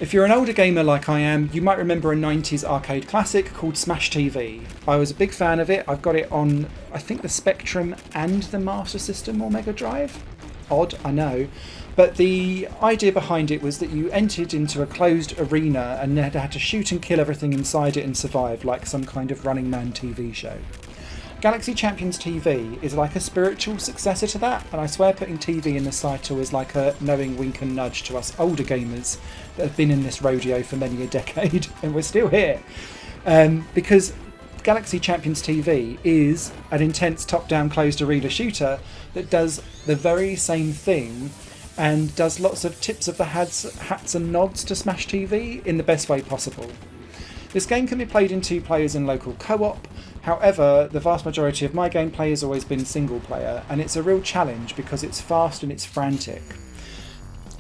If you're an older gamer like I am, you might remember a 90s arcade classic called Smash TV. I was a big fan of it. I've got it on, I think, the Spectrum and the Master System or Mega Drive. Odd, I know. But the idea behind it was that you entered into a closed arena and had to shoot and kill everything inside it and survive, like some kind of Running Man TV show. Galaxy Champions TV is like a spiritual successor to that, and I swear putting TV in the title is like a knowing wink and nudge to us older gamers that have been in this rodeo for many a decade, and we're still here. Because Galaxy Champions TV is an intense top-down closed arena shooter that does the very same thing and does lots of tips of the hats and nods to Smash TV in the best way possible. This game can be played in 2 players in local co-op. However, the vast majority of my gameplay has always been single player, and it's a real challenge because it's fast and it's frantic.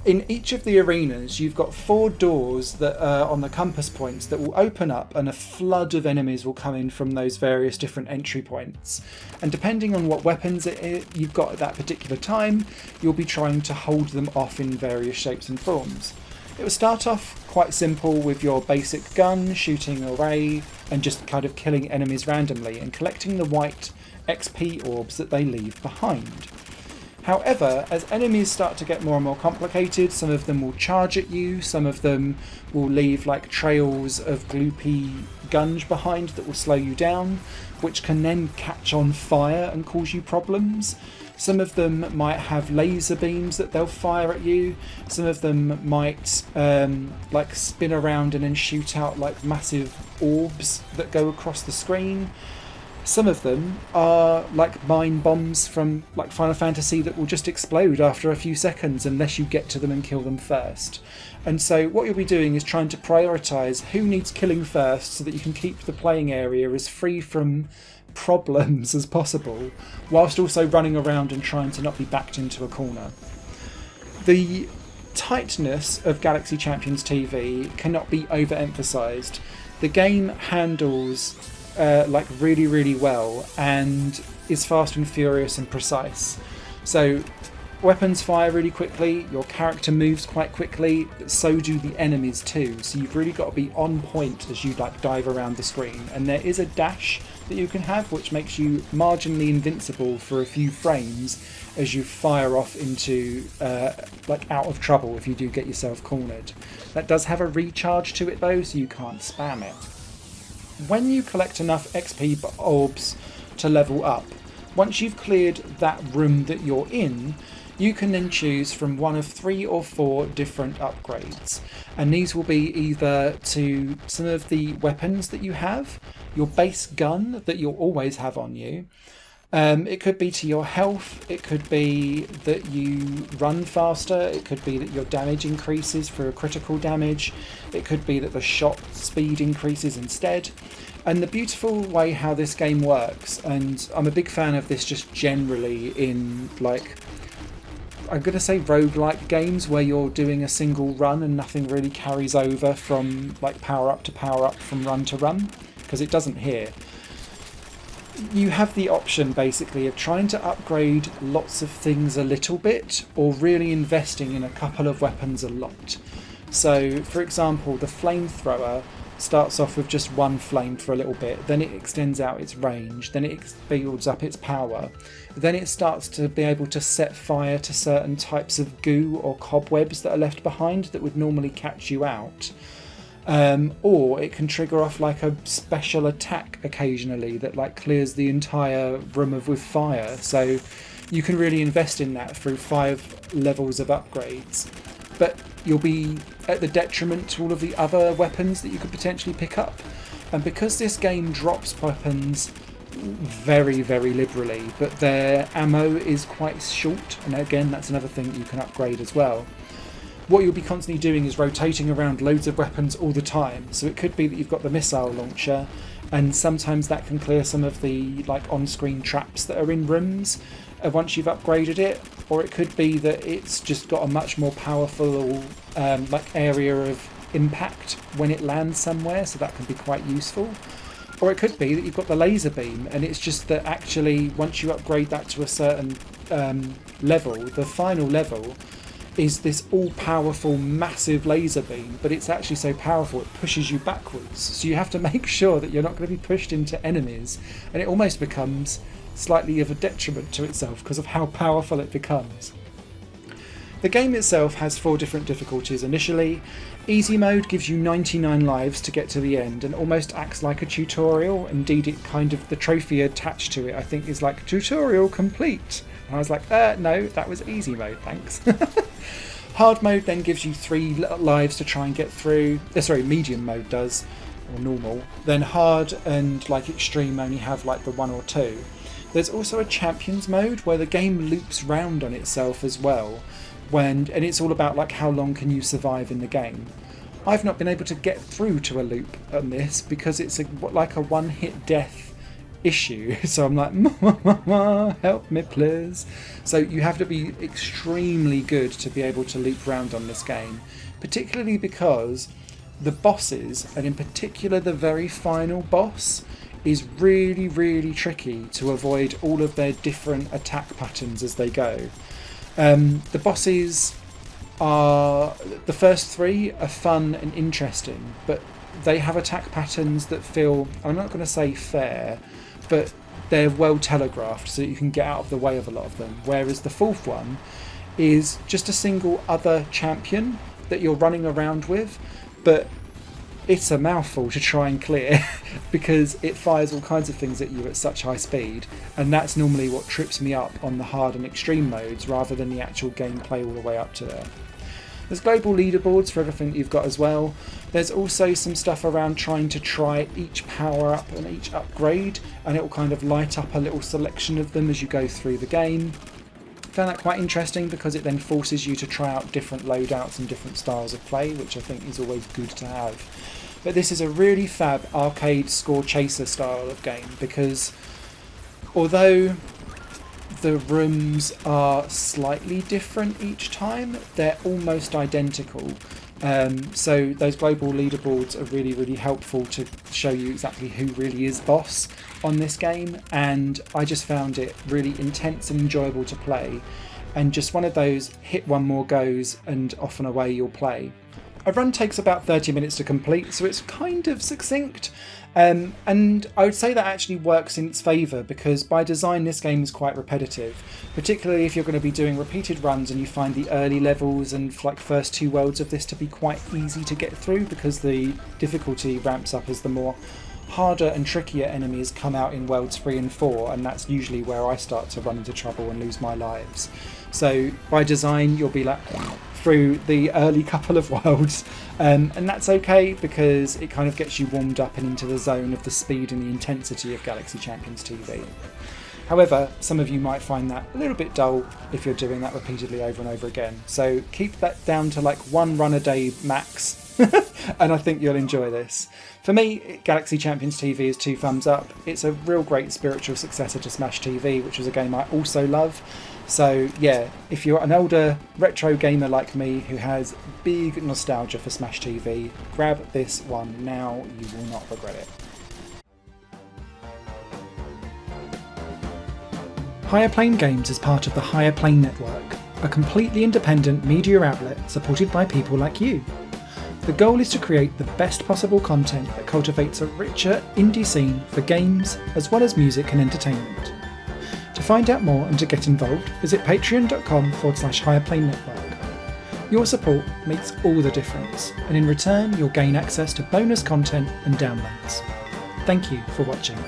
In each of the arenas, you've got 4 doors that are on the compass points that will open up, and a flood of enemies will come in from those various different entry points. And depending on what weapons you've got at that particular time, you'll be trying to hold them off in various shapes and forms. It will start off quite simple with your basic gun, shooting away, and just kind of killing enemies randomly and collecting the white XP orbs that they leave behind. However, as enemies start to get more and more complicated, some of them will charge at you, some of them will leave like trails of gloopy gunge behind that will slow you down, which can then catch on fire and cause you problems. Some of them might have laser beams that they'll fire at you. Some of them might like spin around and then shoot out like massive orbs that go across the screen. Some of them are like mine bombs from like Final Fantasy that will just explode after a few seconds unless you get to them and kill them first. And so what you'll be doing is trying to prioritise who needs killing first so that you can keep the playing area as free from problems as possible, whilst also running around and trying to not be backed into a corner. The tightness of Galaxy Champions TV cannot be overemphasised. The game handles like really well and is fast and furious and precise. So weapons fire really quickly, your character moves quite quickly, but so do the enemies too, so you've really got to be on point as you like dive around the screen. And there is a dash that you can have which makes you marginally invincible for a few frames as you fire off into like out of trouble if you do get yourself cornered. That does have a recharge to it though, so you can't spam it. When you collect enough XP orbs to level up, once you've cleared that room that you're in, you can then choose from one of 3 or 4 different upgrades. And these will be either to some of the weapons that you have, your base gun that you'll always have on you. It could be to your health, it could be that you run faster, it could be that your damage increases for a critical damage, it could be that the shot speed increases instead. And the beautiful way how this game works, and I'm a big fan of this just generally in like, I'm going to say roguelike games where you're doing a single run and nothing really carries over from like power up to power up from run to run, because it doesn't here. You have the option basically of trying to upgrade lots of things a little bit or really investing in a couple of weapons a lot. So for example, the flamethrower starts off with just one flame for a little bit, then it extends out its range, then it builds up its power, then it starts to be able to set fire to certain types of goo or cobwebs that are left behind that would normally catch you out. Or it can trigger off like a special attack occasionally that like clears the entire room with fire. So you can really invest in that through 5 levels of upgrades. But you'll be at the detriment to all of the other weapons that you could potentially pick up. And because this game drops weapons very liberally, but their ammo is quite short, and again that's another thing that you can upgrade as well. What you'll be constantly doing is rotating around loads of weapons all the time. So it could be that you've got the missile launcher, and sometimes that can clear some of the like on-screen traps that are in rooms once you've upgraded it. Or it could be that it's just got a much more powerful like area of impact when it lands somewhere, so that can be quite useful. Or it could be that you've got the laser beam, and it's just that actually once you upgrade that to a certain level, the final level, is this all-powerful massive laser beam, but it's actually so powerful it pushes you backwards. So you have to make sure that you're not going to be pushed into enemies, and it almost becomes slightly of a detriment to itself because of how powerful it becomes. The game itself has 4 different difficulties initially. Easy mode gives you 99 lives to get to the end and almost acts like a tutorial. Indeed, it kind of, the trophy attached to it I think is like tutorial complete. And I was like, no, that was easy mode, thanks. Hard mode then gives you 3 lives to try and get through. Medium mode does, or normal. Then hard and like extreme only have like the 1 or 2. There's also a champions mode where the game loops round on itself as well. And it's all about like how long can you survive in the game. I've not been able to get through to a loop on this because it's like a one-hit death issue. So I'm like, help me please. So you have to be extremely good to be able to loop round on this game, particularly because the bosses, and in particular the very final boss, is really, really tricky to avoid all of their different attack patterns as they go. The bosses are, the first 3 are fun and interesting, but they have attack patterns that feel, I'm not going to say fair, but they're well telegraphed so that you can get out of the way of a lot of them. Whereas the 4th one is just a single other champion that you're running around with, but it's a mouthful to try and clear because it fires all kinds of things at you at such high speed, and that's normally what trips me up on the hard and extreme modes rather than the actual gameplay all the way up to there. There's global leaderboards for everything that you've got as well. There's also some stuff around trying to try each power up and each upgrade, and it will kind of light up a little selection of them as you go through the game. Found that quite interesting because it then forces you to try out different loadouts and different styles of play, which I think is always good to have. But this is a really fab arcade score chaser style of game because although the rooms are slightly different each time, they're almost identical. So those global leaderboards are really, really helpful to show you exactly who really is boss on this game, and I just found it really intense and enjoyable to play, and just one of those hit one more goes and off and away you'll play. A run takes about 30 minutes to complete, so it's kind of succinct, and I would say that actually works in its favour because by design this game is quite repetitive, particularly if you're going to be doing repeated runs and you find the early levels and like first 2 worlds of this to be quite easy to get through because the difficulty ramps up as the more harder and trickier enemies come out in worlds 3 and 4, and that's usually where I start to run into trouble and lose my lives. So by design you'll be like through the early couple of worlds, and that's okay because it kind of gets you warmed up and into the zone of the speed and the intensity of Galaxy Champions TV. However, some of you might find that a little bit dull if you're doing that repeatedly over and over again, so keep that down to like 1 run a day max and I think you'll enjoy this. For me, Galaxy Champions TV is 2 thumbs up. It's a real great spiritual successor to Smash TV, which was a game I also love. So yeah, if you're an older retro gamer like me who has big nostalgia for Smash TV, grab this one now, you will not regret it. High-octane Games is part of the High-octane Network, a completely independent media outlet supported by people like you. The goal is to create the best possible content that cultivates a richer indie scene for games as well as music and entertainment. To find out more and to get involved, visit patreon.com/High-octane Network. Your support makes all the difference, and in return you'll gain access to bonus content and downloads. Thank you for watching.